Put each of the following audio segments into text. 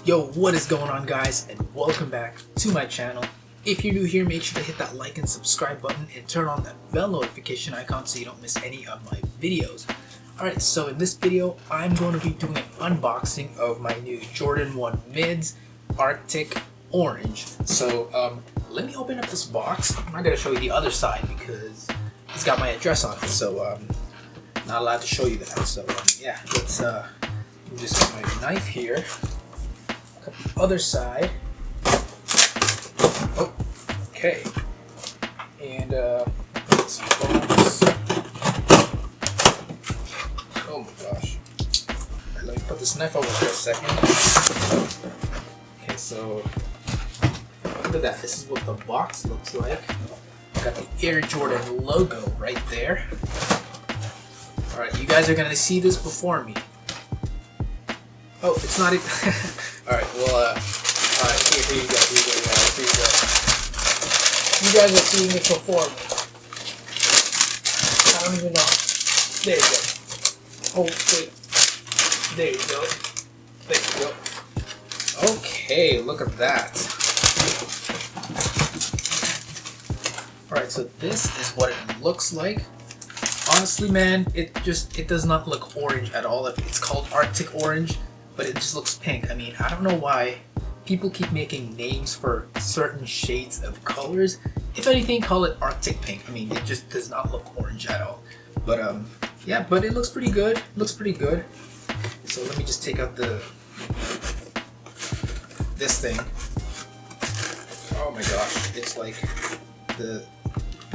Yo, what is going on, guys, and welcome back to my channel. If you're new here, make sure to hit that like and subscribe button and turn on that bell notification icon so you don't miss any of my videos. Alright, so in this video, I'm going to be doing an unboxing of my new Jordan 1 Mids Arctic Orange. So, let me open up this box. I'm not going to show you the other side because it's got my address on it, so not allowed to show you that. So, yeah, let's just get my knife here. Cut the other side. Oh, okay. And this box. Oh my gosh. Right, let me put this knife over for a second. Okay, so look at that. This is what the box looks like. Got the Air Jordan logo right there. Alright, you guys are gonna see this before me. Oh, it's not even. Alright, well, alright, here you go, guys, here you go. You guys are seeing it before me. I don't even know. There you go. Oh, wait. There you go. There you go. Okay, look at that. Alright, so this is what it looks like. Honestly, man, it does not look orange at all. It's called Arctic Orange, but it just looks pink. I mean, I don't know why people keep making names for certain shades of colors. If anything, call it Arctic Pink. I mean, it just does not look orange at all. But yeah, but it looks pretty good. It looks pretty good. So let me just take out this thing. Oh my gosh, it's like the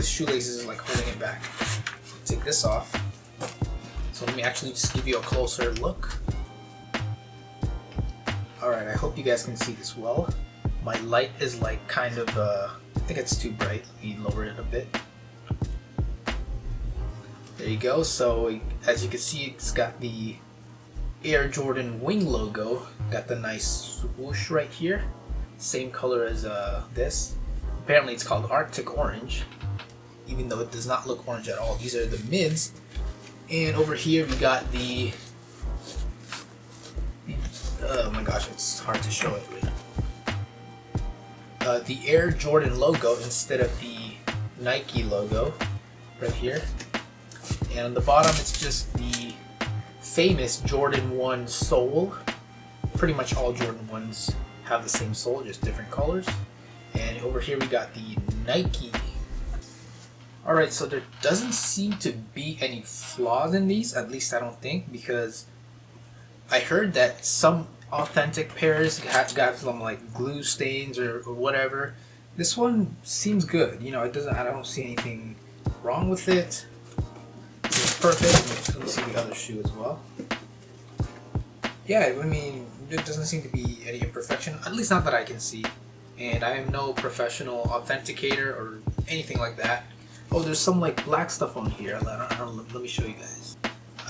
shoelaces are like holding it back. Take this off. So let me actually just give you a closer look. Alright, I hope you guys can see this well. My light is like kind of, I think it's too bright. Let me lower it a bit. There you go. So as you can see, it's got the Air Jordan wing logo. Got the nice swoosh right here. Same color as this. Apparently it's called Arctic Orange, even though it does not look orange at all. These are the mids. And over here we got the oh my gosh, it's hard to show it right. The Air Jordan logo instead of the Nike logo right here. And on the bottom it's just the famous Jordan 1 sole. Pretty much all Jordan 1s have the same sole, just different colors. And over here we got the Nike. Alright, so there doesn't seem to be any flaws in these, at least I don't think, because I heard that some authentic pairs got some like glue stains or whatever. This one seems good, you know, it doesn't, I don't see anything wrong with it. It's perfect. Let me see the other shoe as well. Yeah, I mean, there doesn't seem to be any imperfection, at least not that I can see. And I am no professional authenticator or anything like that. Oh, there's some like black stuff on here. Let me show you guys.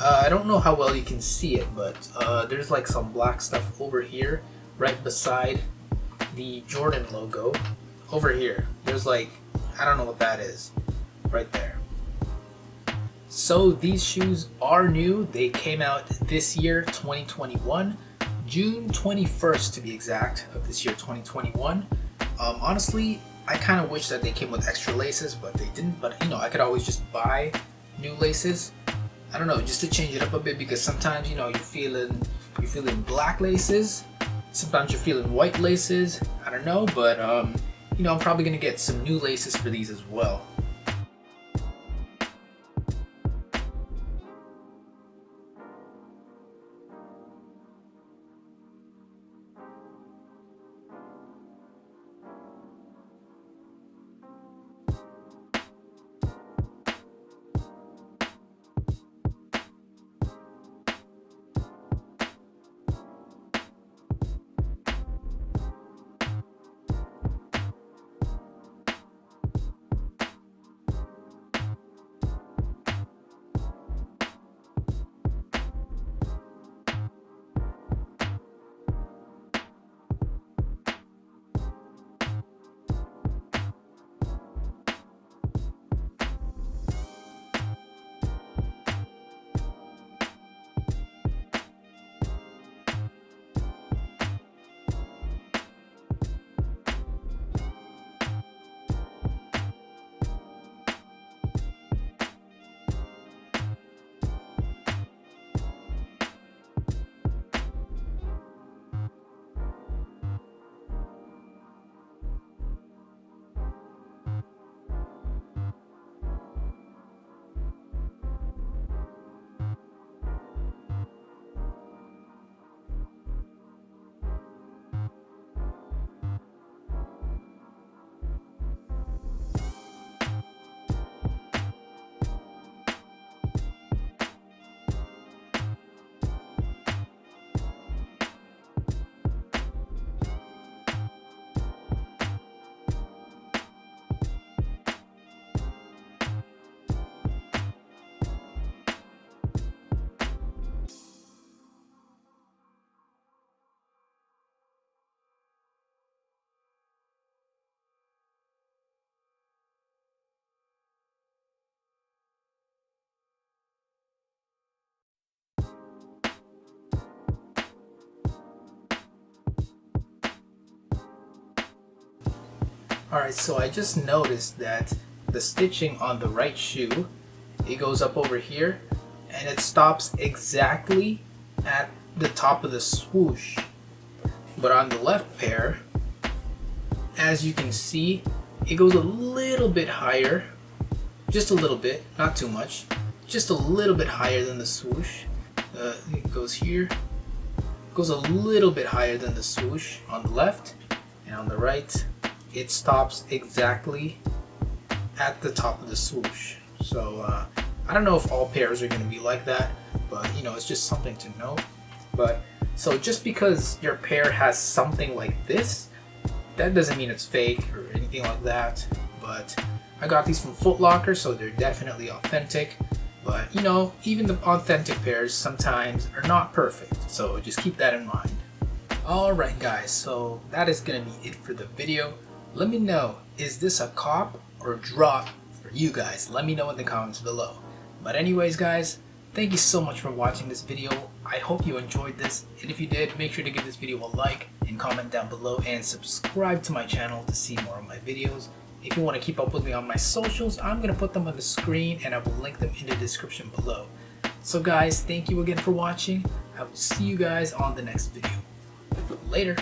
I don't know how well you can see it, but there's like some black stuff over here, right beside the Jordan logo. Over here, there's like, I don't know what that is, right there. So these shoes are new. They came out this year, 2021, June 21st to be exact, of this year, 2021. Honestly, I kind of wish that they came with extra laces, but they didn't. But you know, I could always just buy new laces. I don't know, just to change it up a bit, because sometimes, you know, you're feeling black laces, sometimes you're feeling white laces. I don't know, but you know, I'm probably gonna get some new laces for these as well. Alright, so I just noticed that the stitching on the right shoe, it goes up over here and it stops exactly at the top of the swoosh. But on the left pair, as you can see, it goes a little bit higher, just a little bit, not too much, just a little bit higher than the swoosh. It goes here, goes a little bit higher than the swoosh on the left, and on the right it stops exactly at the top of the swoosh. So I don't know if all pairs are going to be like that, but you know, it's just something to know. But so just because your pair has something like this, that doesn't mean it's fake or anything like that. But I got these from Foot Locker, so they're definitely authentic. But you know, even the authentic pairs sometimes are not perfect, so just keep that in mind. Alright guys, so that is gonna be it for the video. Let me know, is this a cop or drop for you guys? Let me know in the comments below. But anyways guys, thank you so much for watching this video. I hope you enjoyed this, and if you did, make sure to give this video a like and comment down below and subscribe to my channel to see more of my videos. If you want to keep up with me on my socials, I'm going to put them on the screen and I will link them in the description below. So guys, thank you again for watching. I will see you guys on the next video. Later.